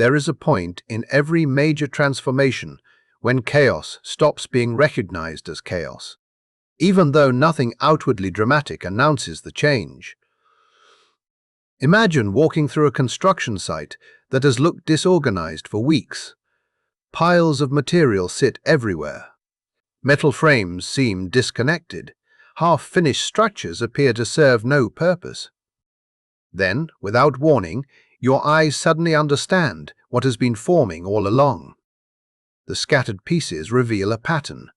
There is a point in every major transformation when chaos stops being recognized as chaos, even though nothing outwardly dramatic announces the change. Imagine walking through a construction site that has looked disorganized for weeks. Piles of material sit everywhere. Metal frames seem disconnected. Half-finished structures appear to serve no purpose. Then, without warning, your eyes suddenly understand what has been forming all along. The scattered pieces reveal a pattern.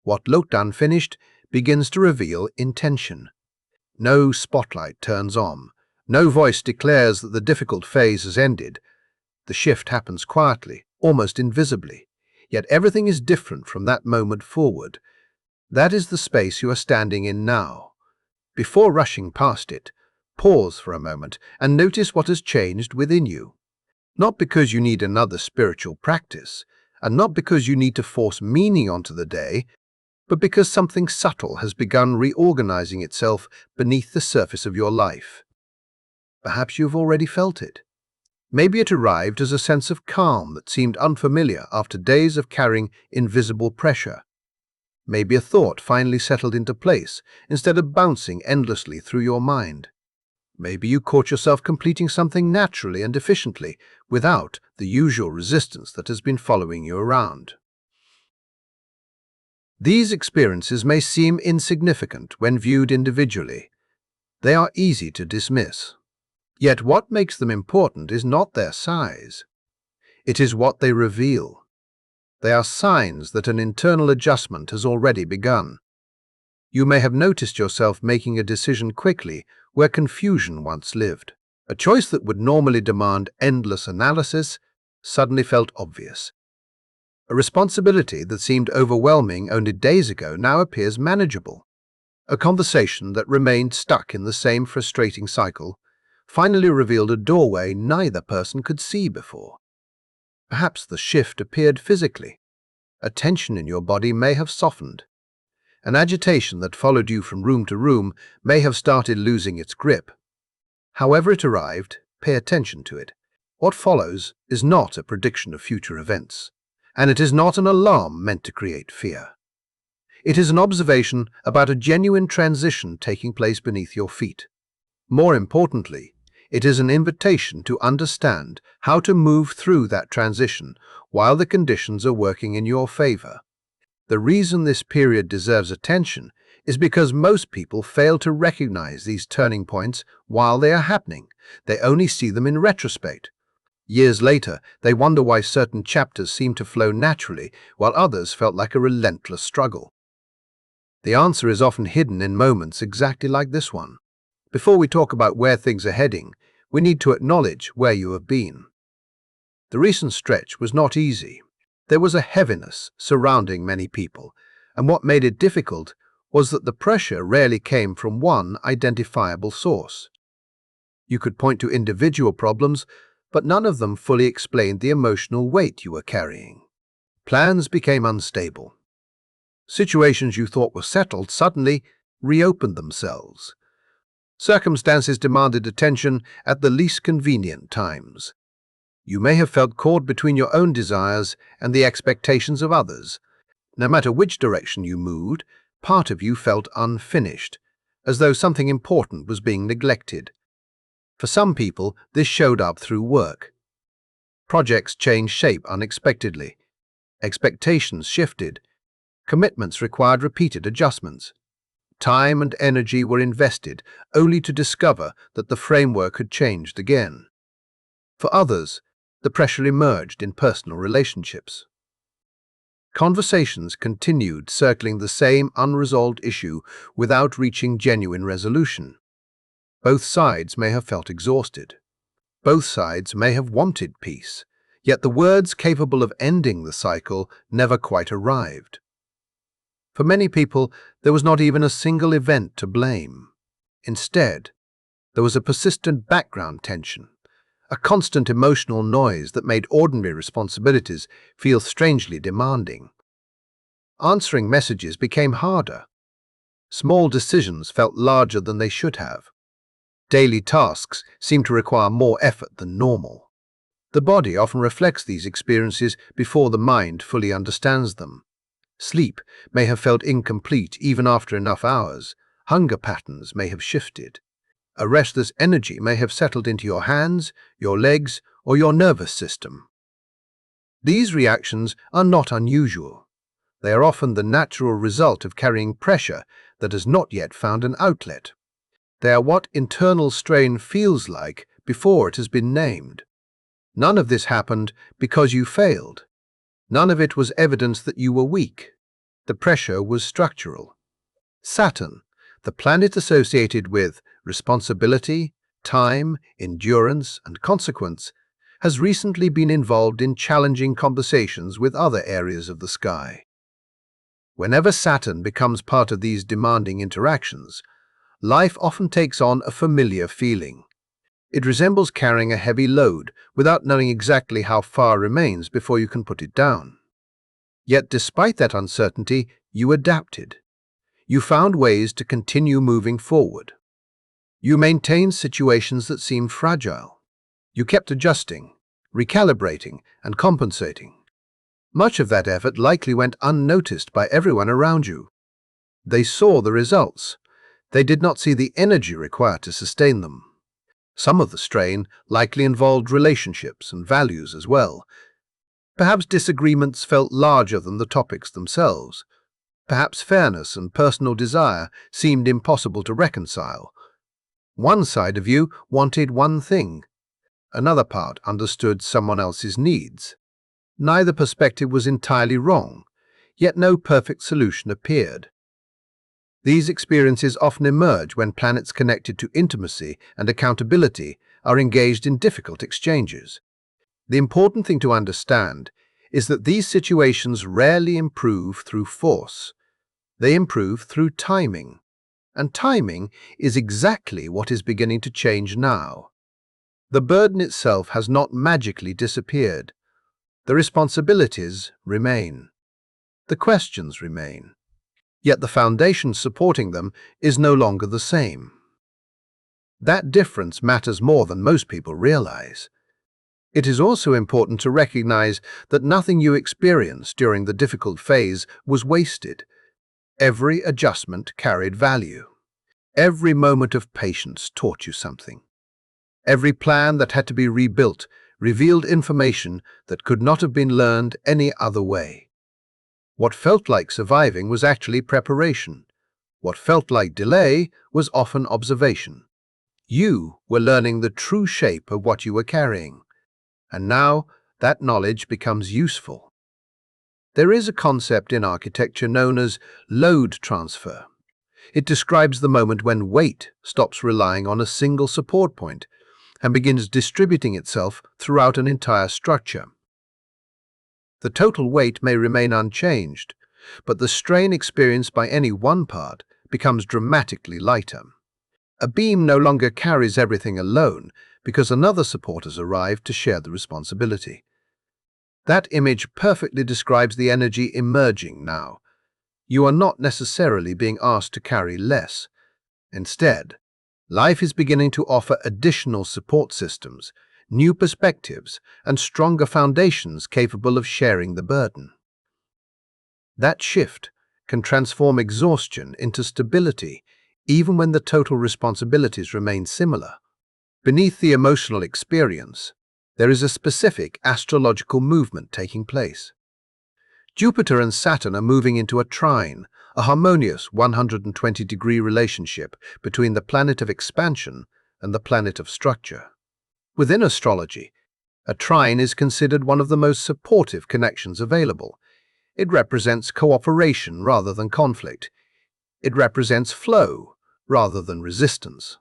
What looked unfinished begins to reveal intention. No spotlight turns on. No voice declares that the difficult phase has ended. The shift happens quietly, almost invisibly. Yet everything is different from that moment forward. That is the space you are standing in now. Before rushing past it, pause for a moment and notice what has changed within you. Not because you need another spiritual practice, and not because you need to force meaning onto the day, but because something subtle has begun reorganizing itself beneath the surface of your life. Perhaps you've already felt it. Maybe it arrived as a sense of calm that seemed unfamiliar after days of carrying invisible pressure. Maybe a thought finally settled into place instead of bouncing endlessly through your mind. Maybe you caught yourself completing something naturally and efficiently without the usual resistance that has been following you around. These experiences may seem insignificant when viewed individually. They are easy to dismiss. Yet what makes them important is not their size. It is what they reveal. They are signs that an internal adjustment has already begun. You may have noticed yourself making a decision quickly where confusion once lived. A choice that would normally demand endless analysis suddenly felt obvious. A responsibility that seemed overwhelming only days ago now appears manageable. A conversation that remained stuck in the same frustrating cycle finally revealed a doorway neither person could see before. Perhaps the shift appeared physically. A tension in your body may have softened. An agitation that followed you from room to room may have started losing its grip. However it arrived, pay attention to it. What follows is not a prediction of future events, and it is not an alarm meant to create fear. It is an observation about a genuine transition taking place beneath your feet. More importantly, it is an invitation to understand how to move through that transition while the conditions are working in your favor. The reason this period deserves attention is because most people fail to recognize these turning points while they are happening. They only see them in retrospect. Years later, they wonder why certain chapters seem to flow naturally while others felt like a relentless struggle. The answer is often hidden in moments exactly like this one. Before we talk about where things are heading, we need to acknowledge where you have been. The recent stretch was not easy. There was a heaviness surrounding many people, and what made it difficult was that the pressure rarely came from one identifiable source. You could point to individual problems, but none of them fully explained the emotional weight you were carrying. Plans became unstable. Situations you thought were settled suddenly reopened themselves. Circumstances demanded attention at the least convenient times. You may have felt caught between your own desires and the expectations of others. No matter which direction you moved, part of you felt unfinished, as though something important was being neglected. For some people, this showed up through work. Projects changed shape unexpectedly. Expectations shifted. Commitments required repeated adjustments. Time and energy were invested only to discover that the framework had changed again. For others, the pressure emerged in personal relationships. Conversations continued circling the same unresolved issue without reaching genuine resolution. Both sides may have felt exhausted. Both sides may have wanted peace, yet the words capable of ending the cycle never quite arrived. For many people, there was not even a single event to blame. Instead, there was a persistent background tension, a constant emotional noise that made ordinary responsibilities feel strangely demanding. Answering messages became harder. Small decisions felt larger than they should have. Daily tasks seemed to require more effort than normal. The body often reflects these experiences before the mind fully understands them. Sleep may have felt incomplete even after enough hours. Hunger patterns may have shifted. A restless energy may have settled into your hands, your legs, or your nervous system. These reactions are not unusual. They are often the natural result of carrying pressure that has not yet found an outlet. They are what internal strain feels like before it has been named. None of this happened because you failed. None of it was evidence that you were weak. The pressure was structural. Saturn, the planet associated with responsibility, time, endurance, and consequence, has recently been involved in challenging conversations with other areas of the sky. Whenever Saturn becomes part of these demanding interactions, life often takes on a familiar feeling. It resembles carrying a heavy load without knowing exactly how far remains before you can put it down. Yet despite that uncertainty, you adapted. You found ways to continue moving forward. You maintained situations that seemed fragile. You kept adjusting, recalibrating, and compensating. Much of that effort likely went unnoticed by everyone around you. They saw the results. They did not see the energy required to sustain them. Some of the strain likely involved relationships and values as well. Perhaps disagreements felt larger than the topics themselves. Perhaps fairness and personal desire seemed impossible to reconcile. One side of you wanted one thing. Another part understood someone else's needs. Neither perspective was entirely wrong, yet no perfect solution appeared. These experiences often emerge when planets connected to intimacy and accountability are engaged in difficult exchanges. The important thing to understand is that these situations rarely improve through force. They improve through timing. And timing is exactly what is beginning to change now. The burden itself has not magically disappeared. The responsibilities remain. The questions remain. Yet the foundation supporting them is no longer the same. That difference matters more than most people realize. It is also important to recognize that nothing you experienced during the difficult phase was wasted. Every adjustment carried value. Every moment of patience taught you something. Every plan that had to be rebuilt revealed information that could not have been learned any other way. What felt like surviving was actually preparation. What felt like delay was often observation. You were learning the true shape of what you were carrying, and now that knowledge becomes useful. There is a concept in architecture known as load transfer. It describes the moment when weight stops relying on a single support point and begins distributing itself throughout an entire structure. The total weight may remain unchanged, but the strain experienced by any one part becomes dramatically lighter. A beam no longer carries everything alone because another support has arrived to share the responsibility. That image perfectly describes the energy emerging now. You are not necessarily being asked to carry less. Instead, life is beginning to offer additional support systems, new perspectives, and stronger foundations capable of sharing the burden. That shift can transform exhaustion into stability, even when the total responsibilities remain similar. Beneath the emotional experience, there is a specific astrological movement taking place. Jupiter and Saturn are moving into a trine, a harmonious 120-degree relationship between the planet of expansion and the planet of structure. Within astrology, a trine is considered one of the most supportive connections available. It represents cooperation rather than conflict. It represents flow rather than resistance.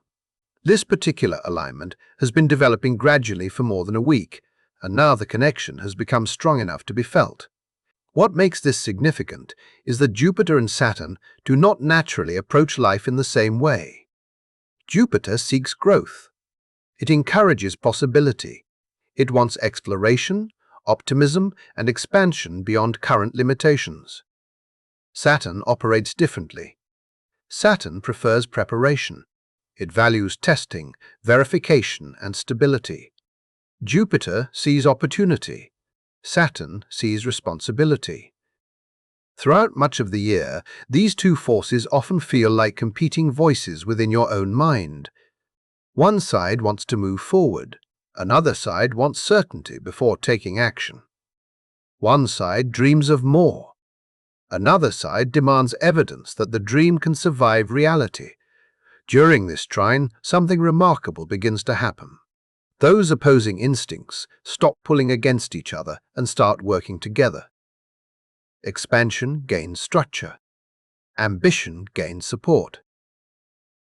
This particular alignment has been developing gradually for more than a week, and now the connection has become strong enough to be felt. What makes this significant is that Jupiter and Saturn do not naturally approach life in the same way. Jupiter seeks growth. It encourages possibility. It wants exploration, optimism, and expansion beyond current limitations. Saturn operates differently. Saturn prefers preparation. It values testing, verification, and stability. Jupiter sees opportunity. Saturn sees responsibility. Throughout much of the year, these two forces often feel like competing voices within your own mind. One side wants to move forward. Another side wants certainty before taking action. One side dreams of more. Another side demands evidence that the dream can survive reality. During this trine, something remarkable begins to happen. Those opposing instincts stop pulling against each other and start working together. Expansion gains structure. Ambition gains support.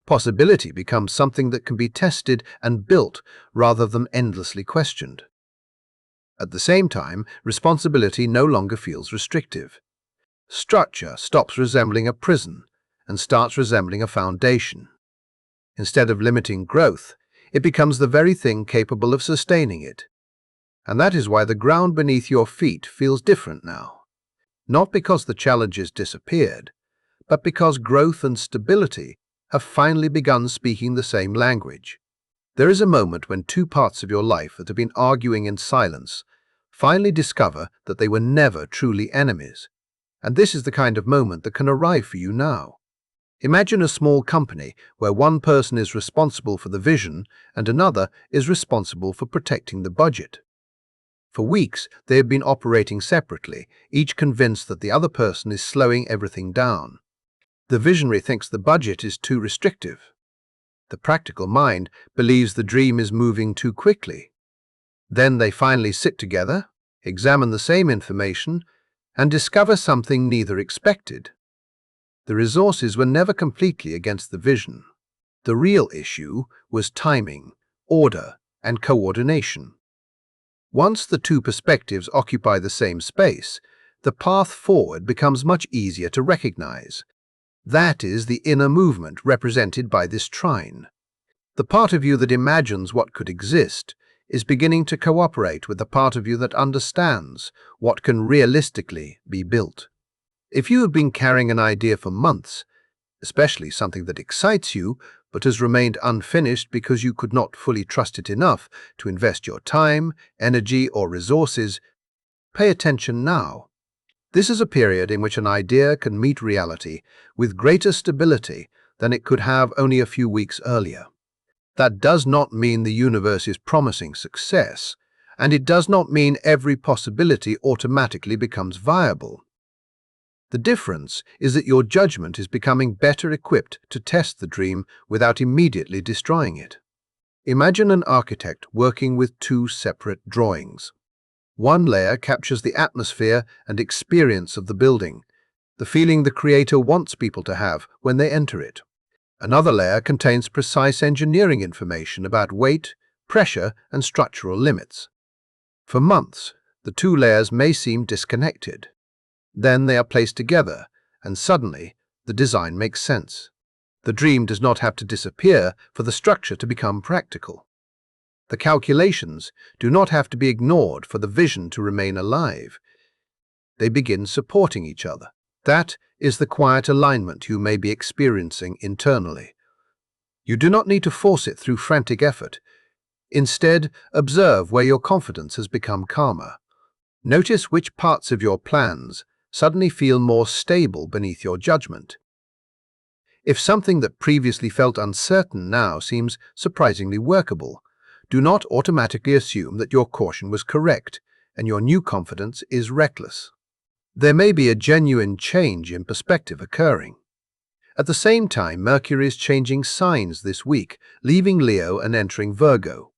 Possibility becomes something that can be tested and built rather than endlessly questioned. At the same time, responsibility no longer feels restrictive. Structure stops resembling a prison and starts resembling a foundation. Instead of limiting growth, it becomes the very thing capable of sustaining it. And that is why the ground beneath your feet feels different now. Not because the challenges disappeared, but because growth and stability have finally begun speaking the same language. There is a moment when two parts of your life that have been arguing in silence finally discover that they were never truly enemies. And this is the kind of moment that can arrive for you now. Imagine a small company where one person is responsible for the vision and another is responsible for protecting the budget. For weeks, they have been operating separately, each convinced that the other person is slowing everything down. The visionary thinks the budget is too restrictive. The practical mind believes the dream is moving too quickly. Then they finally sit together, examine the same information, and discover something neither expected. The resources were never completely against the vision. The real issue was timing, order, and coordination. Once the two perspectives occupy the same space, the path forward becomes much easier to recognize. That is the inner movement represented by this trine. The part of you that imagines what could exist is beginning to cooperate with the part of you that understands what can realistically be built. If you have been carrying an idea for months, especially something that excites you, but has remained unfinished because you could not fully trust it enough to invest your time, energy, or resources, pay attention now. This is a period in which an idea can meet reality with greater stability than it could have only a few weeks earlier. That does not mean the universe is promising success, and it does not mean every possibility automatically becomes viable. The difference is that your judgment is becoming better equipped to test the dream without immediately destroying it. Imagine an architect working with two separate drawings. One layer captures the atmosphere and experience of the building, the feeling the creator wants people to have when they enter it. Another layer contains precise engineering information about weight, pressure, and structural limits. For months, the two layers may seem disconnected. Then they are placed together, and suddenly the design makes sense. The dream does not have to disappear for the structure to become practical. The calculations do not have to be ignored for the vision to remain alive. They begin supporting each other. That is the quiet alignment you may be experiencing internally. You do not need to force it through frantic effort. Instead, observe where your confidence has become calmer. Notice which parts of your plans suddenly feel more stable beneath your judgment. If something that previously felt uncertain now seems surprisingly workable, do not automatically assume that your caution was correct and your new confidence is reckless. There may be a genuine change in perspective occurring. At the same time, Mercury is changing signs this week, leaving Leo and entering Virgo.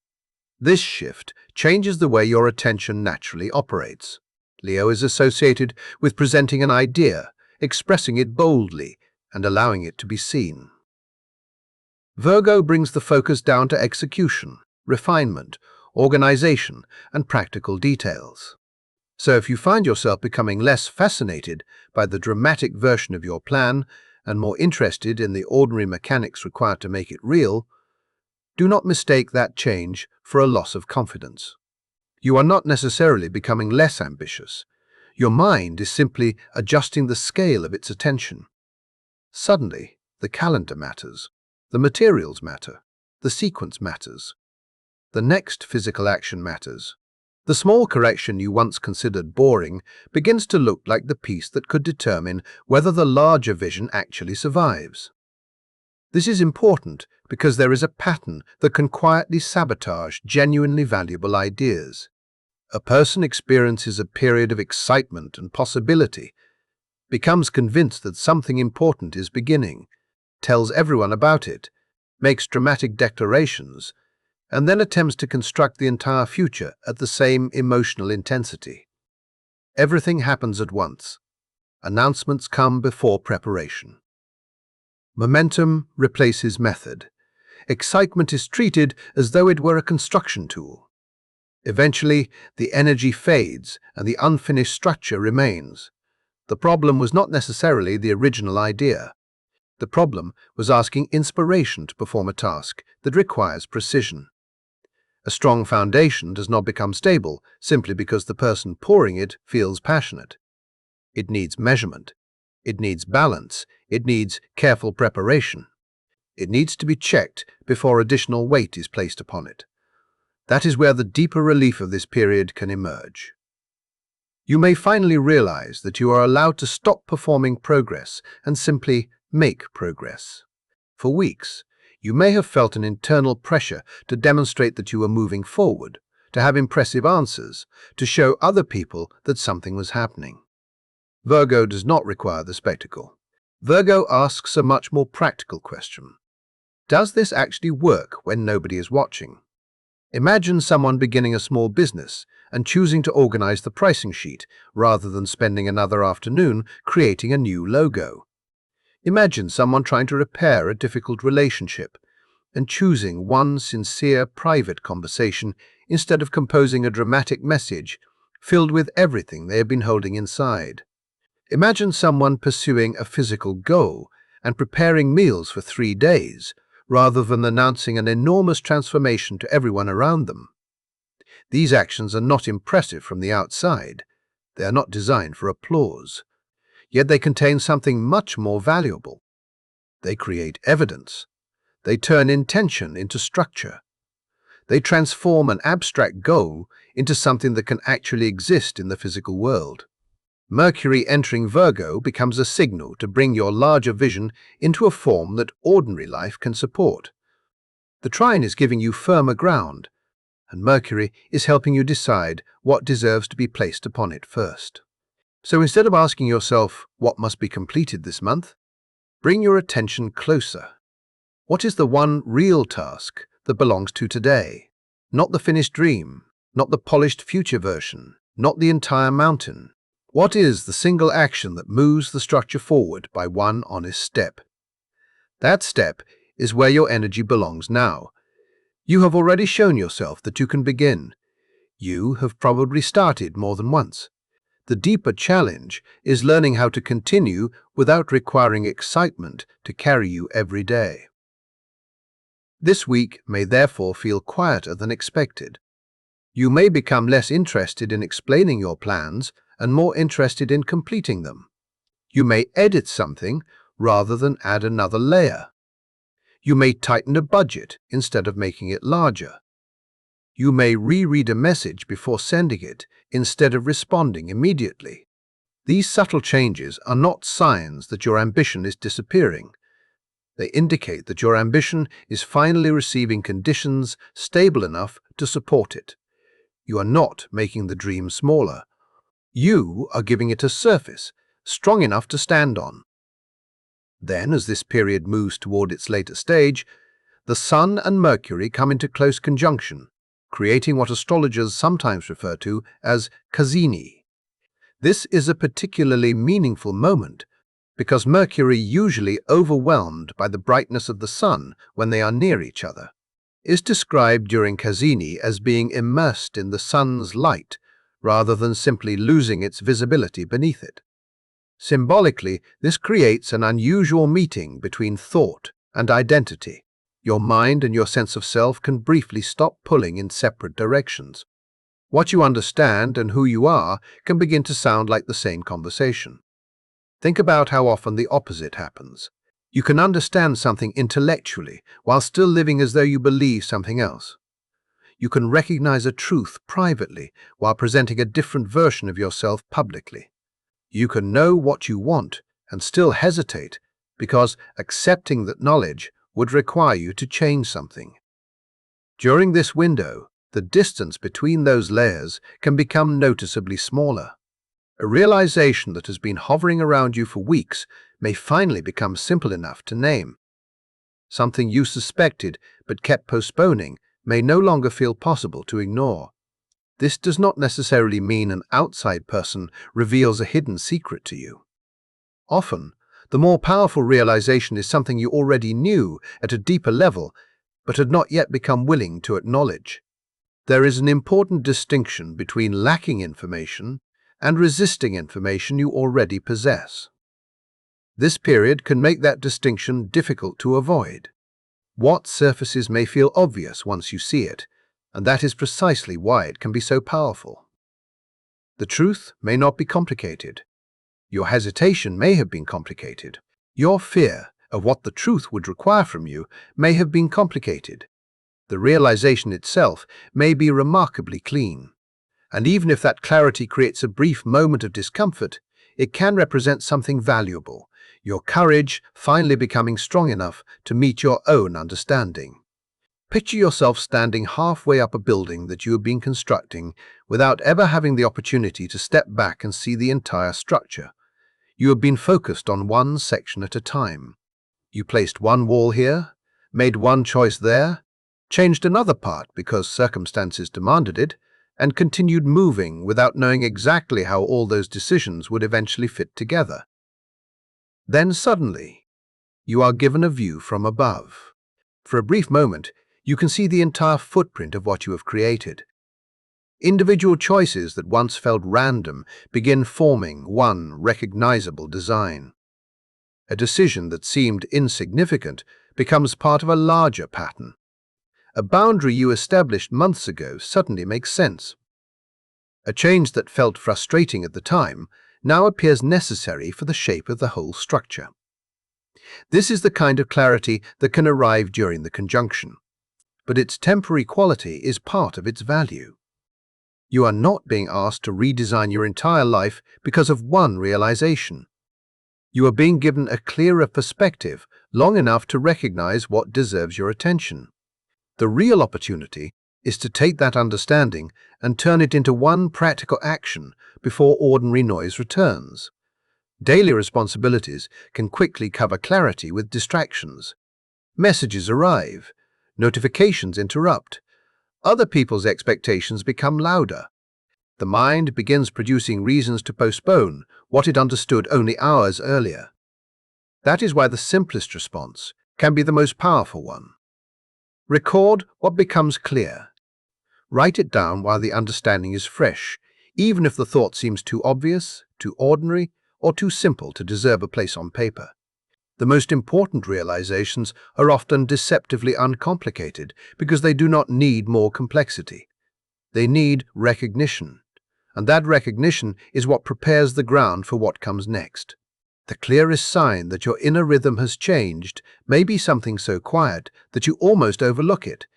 This shift changes the way your attention naturally operates. Leo is associated with presenting an idea, expressing it boldly, and allowing it to be seen. Virgo brings the focus down to execution, refinement, organization, and practical details. So if you find yourself becoming less fascinated by the dramatic version of your plan and more interested in the ordinary mechanics required to make it real, do not mistake that change for a loss of confidence. You are not necessarily becoming less ambitious. Your mind is simply adjusting the scale of its attention. Suddenly, the calendar matters, the materials matter, the sequence matters. The next physical action matters. The small correction you once considered boring begins to look like the piece that could determine whether the larger vision actually survives. This is important because there is a pattern that can quietly sabotage genuinely valuable ideas. A person experiences a period of excitement and possibility, becomes convinced that something important is beginning, tells everyone about it, makes dramatic declarations, and then attempts to construct the entire future at the same emotional intensity. Everything happens at once. Announcements come before preparation. Momentum replaces method. Excitement is treated as though it were a construction tool. Eventually, the energy fades and the unfinished structure remains. The problem was not necessarily the original idea. The problem was asking inspiration to perform a task that requires precision. A strong foundation does not become stable simply because the person pouring it feels passionate. It needs measurement. It needs balance. It needs careful preparation. It needs to be checked before additional weight is placed upon it. That is where the deeper relief of this period can emerge. You may finally realize that you are allowed to stop performing progress and simply make progress. For weeks, you may have felt an internal pressure to demonstrate that you were moving forward, to have impressive answers, to show other people that something was happening. Virgo does not require the spectacle. Virgo asks a much more practical question. Does this actually work when nobody is watching? Imagine someone beginning a small business and choosing to organize the pricing sheet rather than spending another afternoon creating a new logo. Imagine someone trying to repair a difficult relationship and choosing one sincere private conversation instead of composing a dramatic message filled with everything they have been holding inside. Imagine someone pursuing a physical goal and preparing meals for 3 days rather than announcing an enormous transformation to everyone around them. These actions are not impressive from the outside. They are not designed for applause. Yet they contain something much more valuable. They create evidence. They turn intention into structure. They transform an abstract goal into something that can actually exist in the physical world. Mercury entering Virgo becomes a signal to bring your larger vision into a form that ordinary life can support. The trine is giving you firmer ground, and Mercury is helping you decide what deserves to be placed upon it first. So instead of asking yourself what must be completed this month, bring your attention closer. What is the one real task that belongs to today? Not the finished dream, not the polished future version, not the entire mountain. What is the single action that moves the structure forward by one honest step? That step is where your energy belongs now. You have already shown yourself that you can begin. You have probably started more than once. The deeper challenge is learning how to continue without requiring excitement to carry you every day. This week may therefore feel quieter than expected. You may become less interested in explaining your plans and more interested in completing them. You may edit something rather than add another layer. You may tighten a budget instead of making it larger. You may reread a message before sending it instead of responding immediately. These subtle changes are not signs that your ambition is disappearing. They indicate that your ambition is finally receiving conditions stable enough to support it. You are not making the dream smaller. You are giving it a surface strong enough to stand on. Then, as this period moves toward its later stage, the Sun and Mercury come into close conjunction, creating what astrologers sometimes refer to as kazini. This is a particularly meaningful moment because Mercury, usually overwhelmed by the brightness of the Sun when they are near each other, is described during kazini as being immersed in the Sun's light rather than simply losing its visibility beneath it. Symbolically, this creates an unusual meeting between thought and identity. Your mind and your sense of self can briefly stop pulling in separate directions. What you understand and who you are can begin to sound like the same conversation. Think about how often the opposite happens. You can understand something intellectually while still living as though you believe something else. You can recognize a truth privately while presenting a different version of yourself publicly. You can know what you want and still hesitate because accepting that knowledge would require you to change something. During this window, the distance between those layers can become noticeably smaller. A realization that has been hovering around you for weeks may finally become simple enough to name. Something you suspected but kept postponing may no longer feel possible to ignore. This does not necessarily mean an outside person reveals a hidden secret to you. Often, the more powerful realization is something you already knew at a deeper level but had not yet become willing to acknowledge. There is an important distinction between lacking information and resisting information you already possess. This period can make that distinction difficult to avoid. What surfaces may feel obvious once you see it, and that is precisely why it can be so powerful. The truth may not be complicated. Your hesitation may have been complicated. Your fear of what the truth would require from you may have been complicated. The realization itself may be remarkably clean. And even if that clarity creates a brief moment of discomfort, it can represent something valuable, your courage finally becoming strong enough to meet your own understanding. Picture yourself standing halfway up a building that you have been constructing without ever having the opportunity to step back and see the entire structure. You have been focused on one section at a time. You placed one wall here, made one choice there, changed another part because circumstances demanded it, and continued moving without knowing exactly how all those decisions would eventually fit together. Then suddenly, you are given a view from above. For a brief moment, you can see the entire footprint of what you have created. Individual choices that once felt random begin forming one recognizable design. A decision that seemed insignificant becomes part of a larger pattern. A boundary you established months ago suddenly makes sense. A change that felt frustrating at the time now appears necessary for the shape of the whole structure. This is the kind of clarity that can arrive during the conjunction, but its temporary quality is part of its value. You are not being asked to redesign your entire life because of one realization. You are being given a clearer perspective long enough to recognize what deserves your attention. The real opportunity is to take that understanding and turn it into one practical action before ordinary noise returns. Daily responsibilities can quickly cover clarity with distractions. Messages arrive, notifications interrupt, other people's expectations become louder. The mind begins producing reasons to postpone what it understood only hours earlier. That is why the simplest response can be the most powerful one. Record what becomes clear. Write it down while the understanding is fresh, even if the thought seems too obvious, too ordinary, or too simple to deserve a place on paper. The most important realizations are often deceptively uncomplicated because they do not need more complexity. They need recognition, and that recognition is what prepares the ground for what comes next. The clearest sign that your inner rhythm has changed may be something so quiet that you almost overlook it,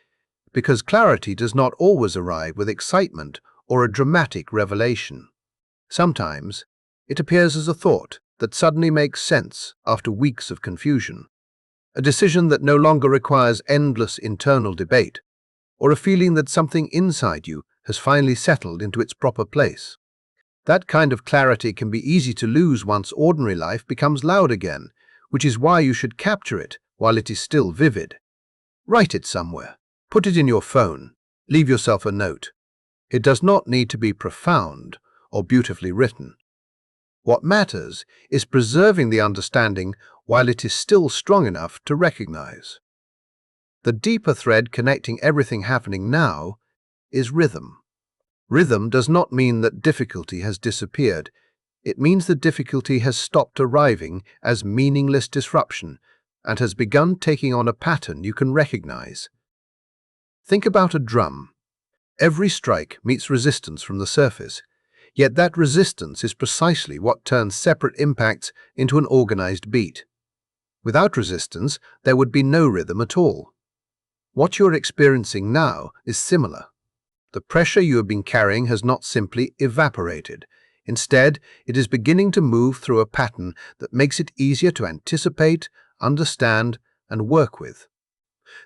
because clarity does not always arrive with excitement or a dramatic revelation. Sometimes, it appears as a thought that suddenly makes sense after weeks of confusion, a decision that no longer requires endless internal debate, or a feeling that something inside you has finally settled into its proper place. That kind of clarity can be easy to lose once ordinary life becomes loud again, which is why you should capture it while it is still vivid. Write it somewhere. Put it in your phone. Leave yourself a note. It does not need to be profound or beautifully written. What matters is preserving the understanding while it is still strong enough to recognize. The deeper thread connecting everything happening now is rhythm. Rhythm does not mean that difficulty has disappeared. It means the difficulty has stopped arriving as meaningless disruption and has begun taking on a pattern you can recognize. Think about a drum. Every strike meets resistance from the surface, yet that resistance is precisely what turns separate impacts into an organized beat. Without resistance, there would be no rhythm at all. What you're experiencing now is similar. The pressure you have been carrying has not simply evaporated. Instead, it is beginning to move through a pattern that makes it easier to anticipate, understand, and work with.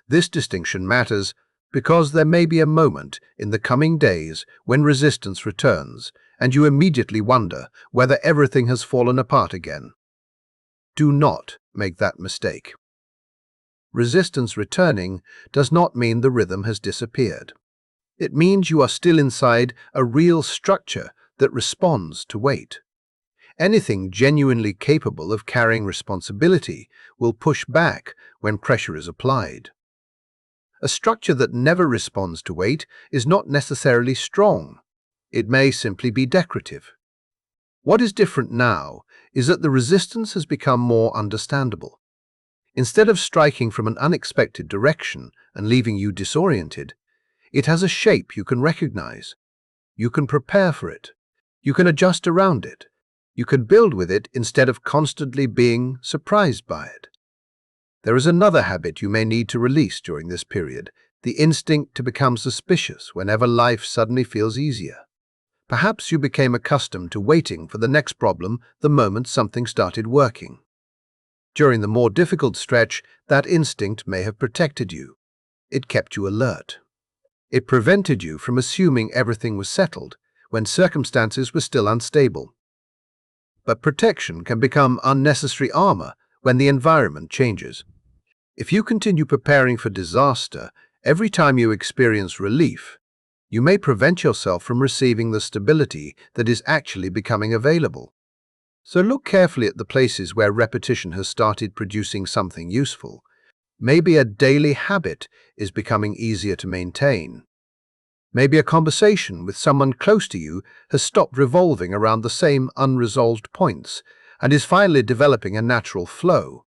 This distinction matters because there may be a moment in the coming days when resistance returns, and you immediately wonder whether everything has fallen apart again. Do not make that mistake. Resistance returning does not mean the rhythm has disappeared. It means you are still inside a real structure that responds to weight. Anything genuinely capable of carrying responsibility will push back when pressure is applied. A structure that never responds to weight is not necessarily strong. It may simply be decorative. What is different now is that the resistance has become more understandable. Instead of striking from an unexpected direction and leaving you disoriented, it has a shape you can recognize. You can prepare for it. You can adjust around it. You can build with it instead of constantly being surprised by it. There is another habit you may need to release during this period, the instinct to become suspicious whenever life suddenly feels easier. Perhaps you became accustomed to waiting for the next problem the moment something started working. During the more difficult stretch, that instinct may have protected you. It kept you alert. It prevented you from assuming everything was settled when circumstances were still unstable. But protection can become unnecessary armor when the environment changes. If you continue preparing for disaster every time you experience relief, you may prevent yourself from receiving the stability that is actually becoming available. So look carefully at the places where repetition has started producing something useful. Maybe a daily habit is becoming easier to maintain. Maybe a conversation with someone close to you has stopped revolving around the same unresolved points and is finally developing a natural flow.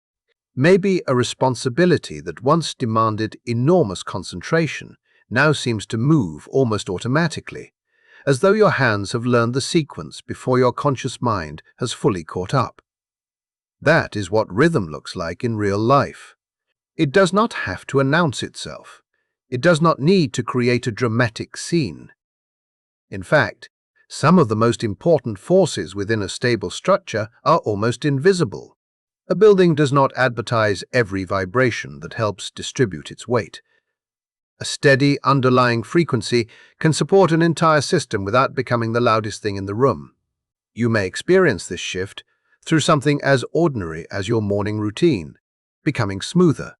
Maybe a responsibility that once demanded enormous concentration now seems to move almost automatically, as though your hands have learned the sequence before your conscious mind has fully caught up. That is what rhythm looks like in real life. It does not have to announce itself. It does not need to create a dramatic scene. In fact, some of the most important forces within a stable structure are almost invisible. A building does not advertise every vibration that helps distribute its weight. A steady, underlying frequency can support an entire system without becoming the loudest thing in the room. You may experience this shift through something as ordinary as your morning routine, becoming smoother,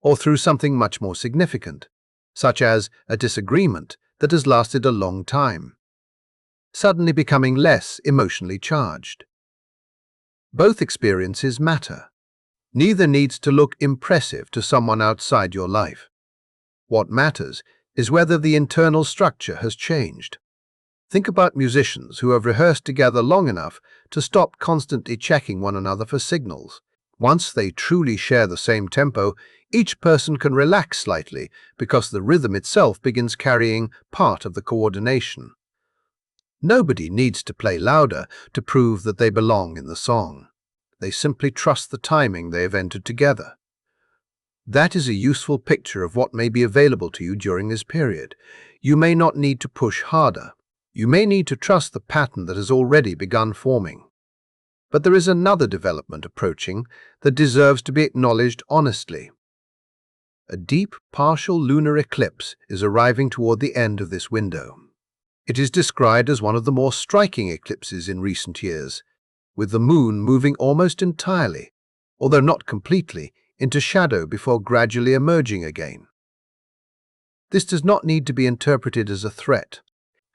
or through something much more significant, such as a disagreement that has lasted a long time, suddenly becoming less emotionally charged. Both experiences matter. Neither needs to look impressive to someone outside your life. What matters is whether the internal structure has changed. Think about musicians who have rehearsed together long enough to stop constantly checking one another for signals. Once they truly share the same tempo, each person can relax slightly because the rhythm itself begins carrying part of the coordination. Nobody needs to play louder to prove that they belong in the song. They simply trust the timing they have entered together. That is a useful picture of what may be available to you during this period. You may not need to push harder. You may need to trust the pattern that has already begun forming. But there is another development approaching that deserves to be acknowledged honestly. A deep, partial lunar eclipse is arriving toward the end of this window. It is described as one of the more striking eclipses in recent years, with the moon moving almost entirely, although not completely, into shadow before gradually emerging again. This does not need to be interpreted as a threat.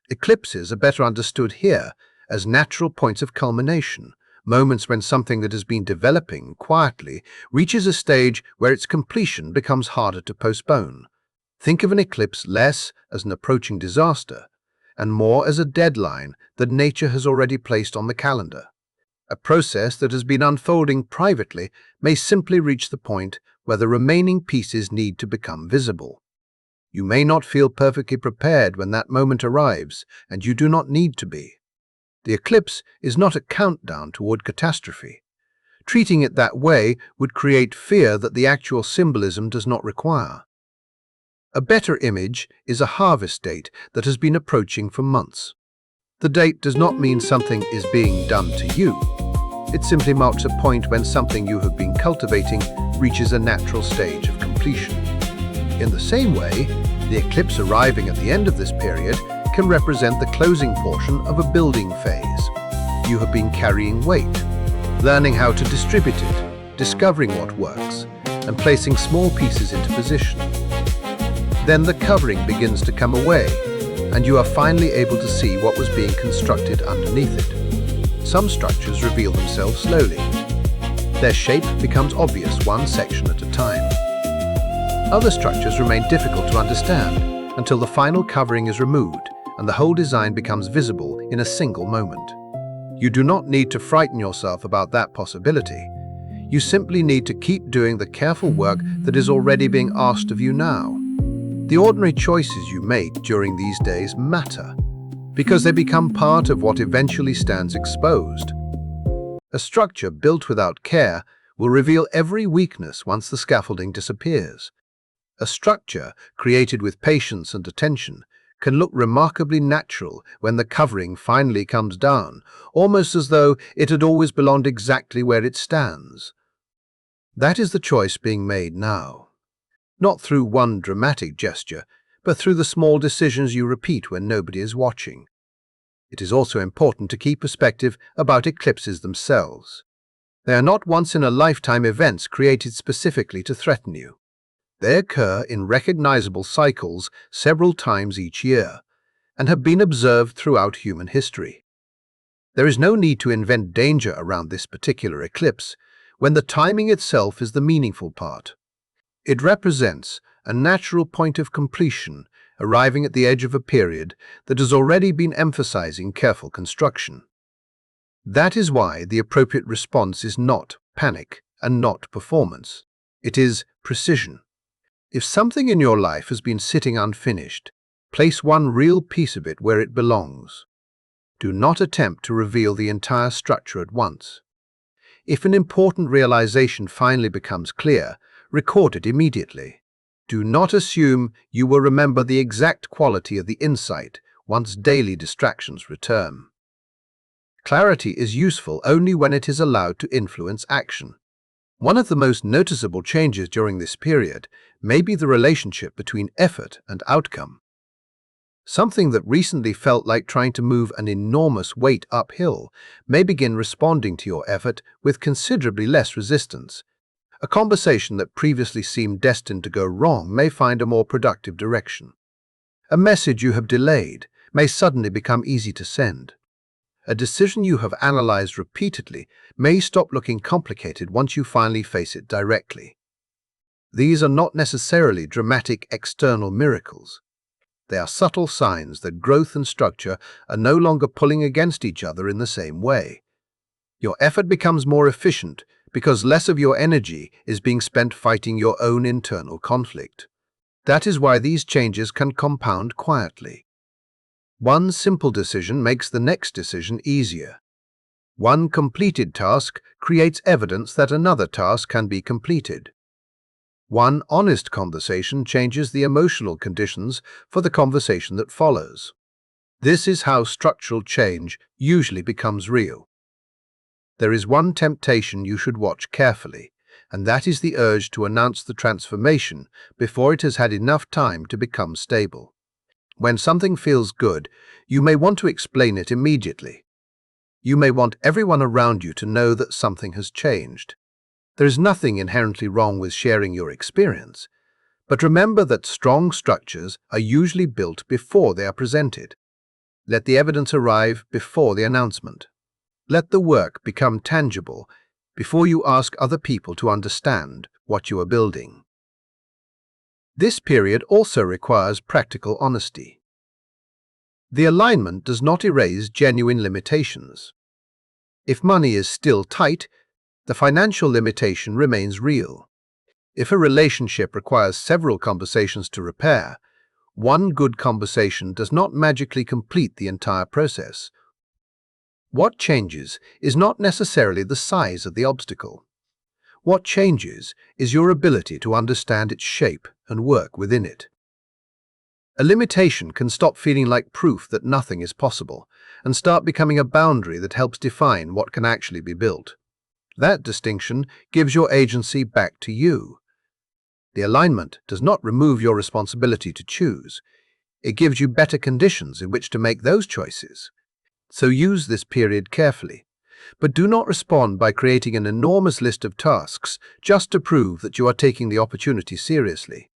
Eclipses are better understood here as natural points of culmination, moments when something that has been developing quietly reaches a stage where its completion becomes harder to postpone. Think of an eclipse less as an approaching disaster and more as a deadline that nature has already placed on the calendar. A process that has been unfolding privately may simply reach the point where the remaining pieces need to become visible. You may not feel perfectly prepared when that moment arrives, and you do not need to be. The eclipse is not a countdown toward catastrophe. Treating it that way would create fear that the actual symbolism does not require. A better image is a harvest date that has been approaching for months. The date does not mean something is being done to you. It simply marks a point when something you have been cultivating reaches a natural stage of completion. In the same way, the eclipse arriving at the end of this period can represent the closing portion of a building phase. You have been carrying weight, learning how to distribute it, discovering what works, and placing small pieces into position. Then the covering begins to come away, and you are finally able to see what was being constructed underneath it. Some structures reveal themselves slowly. Their shape becomes obvious one section at a time. Other structures remain difficult to understand until the final covering is removed and the whole design becomes visible in a single moment. You do not need to frighten yourself about that possibility. You simply need to keep doing the careful work that is already being asked of you now. The ordinary choices you make during these days matter, because they become part of what eventually stands exposed. A structure built without care will reveal every weakness once the scaffolding disappears. A structure created with patience and attention can look remarkably natural when the covering finally comes down, almost as though it had always belonged exactly where it stands. That is the choice being made now. Not through one dramatic gesture, but through the small decisions you repeat when nobody is watching. It is also important to keep perspective about eclipses themselves. They are not once-in-a-lifetime events created specifically to threaten you. They occur in recognizable cycles several times each year, and have been observed throughout human history. There is no need to invent danger around this particular eclipse, when the timing itself is the meaningful part. It represents a natural point of completion, arriving at the edge of a period that has already been emphasizing careful construction. That is why the appropriate response is not panic and not performance. It is precision. If something in your life has been sitting unfinished, place one real piece of it where it belongs. Do not attempt to reveal the entire structure at once. If an important realization finally becomes clear, record it immediately. Do not assume you will remember the exact quality of the insight once daily distractions return. Clarity is useful only when it is allowed to influence action. One of the most noticeable changes during this period may be the relationship between effort and outcome. Something that recently felt like trying to move an enormous weight uphill may begin responding to your effort with considerably less resistance. A conversation that previously seemed destined to go wrong may find a more productive direction. A message you have delayed may suddenly become easy to send. A decision you have analyzed repeatedly may stop looking complicated once you finally face it directly. These are not necessarily dramatic external miracles. They are subtle signs that growth and structure are no longer pulling against each other in the same way. Your effort becomes more efficient because less of your energy is being spent fighting your own internal conflict. That is why these changes can compound quietly. One simple decision makes the next decision easier. One completed task creates evidence that another task can be completed. One honest conversation changes the emotional conditions for the conversation that follows. This is how structural change usually becomes real. There is one temptation you should watch carefully, and that is the urge to announce the transformation before it has had enough time to become stable. When something feels good, you may want to explain it immediately. You may want everyone around you to know that something has changed. There is nothing inherently wrong with sharing your experience, but remember that strong structures are usually built before they are presented. Let the evidence arrive before the announcement. Let the work become tangible before you ask other people to understand what you are building. This period also requires practical honesty. The alignment does not erase genuine limitations. If money is still tight, the financial limitation remains real. If a relationship requires several conversations to repair, one good conversation does not magically complete the entire process. What changes is not necessarily the size of the obstacle. What changes is your ability to understand its shape and work within it. A limitation can stop feeling like proof that nothing is possible and start becoming a boundary that helps define what can actually be built. That distinction gives your agency back to you. The alignment does not remove your responsibility to choose. It gives you better conditions in which to make those choices. So use this period carefully, but do not respond by creating an enormous list of tasks just to prove that you are taking the opportunity seriously.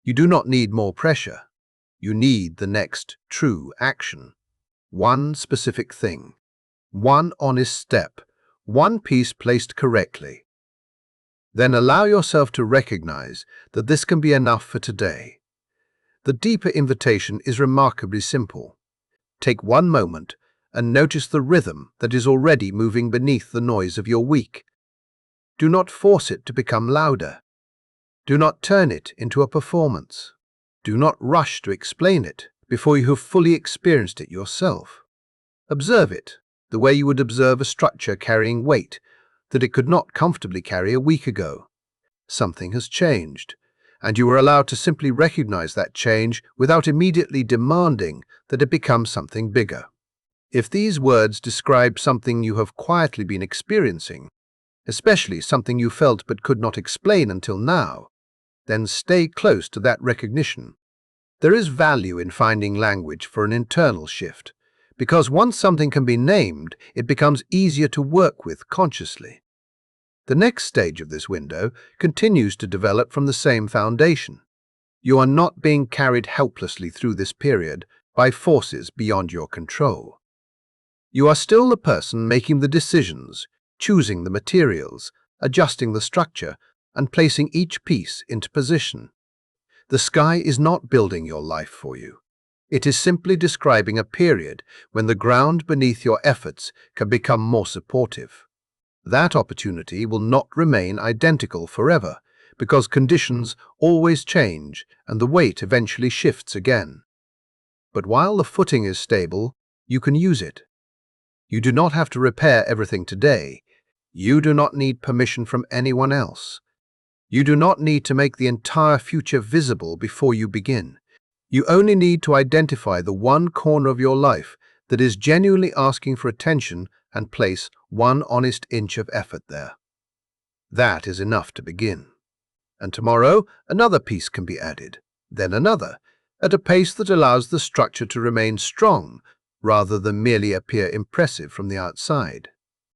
You do not need more pressure. You need the next true action. One specific thing. One honest step. One piece placed correctly. Then allow yourself to recognize that this can be enough for today. The deeper invitation is remarkably simple. Take one moment and notice the rhythm that is already moving beneath the noise of your week. Do not force it to become louder. Do not turn it into a performance. Do not rush to explain it before you have fully experienced it yourself. Observe it the way you would observe a structure carrying weight that it could not comfortably carry a week ago. Something has changed, and you are allowed to simply recognize that change without immediately demanding that it become something bigger. If these words describe something you have quietly been experiencing, especially something you felt but could not explain until now, then stay close to that recognition. There is value in finding language for an internal shift, because once something can be named, it becomes easier to work with consciously. The next stage of this window continues to develop from the same foundation. You are not being carried helplessly through this period by forces beyond your control. You are still the person making the decisions, choosing the materials, adjusting the structure, and placing each piece into position. The sky is not building your life for you. It is simply describing a period when the ground beneath your efforts can become more supportive. That opportunity will not remain identical forever, because conditions always change and the weight eventually shifts again. But while the footing is stable, you can use it. You do not have to repair everything today. You do not need permission from anyone else. You do not need to make the entire future visible before you begin. You only need to identify the one corner of your life that is genuinely asking for attention and place one honest inch of effort there. That is enough to begin. And tomorrow, another piece can be added, then another, at a pace that allows the structure to remain strong rather than merely appear impressive from the outside.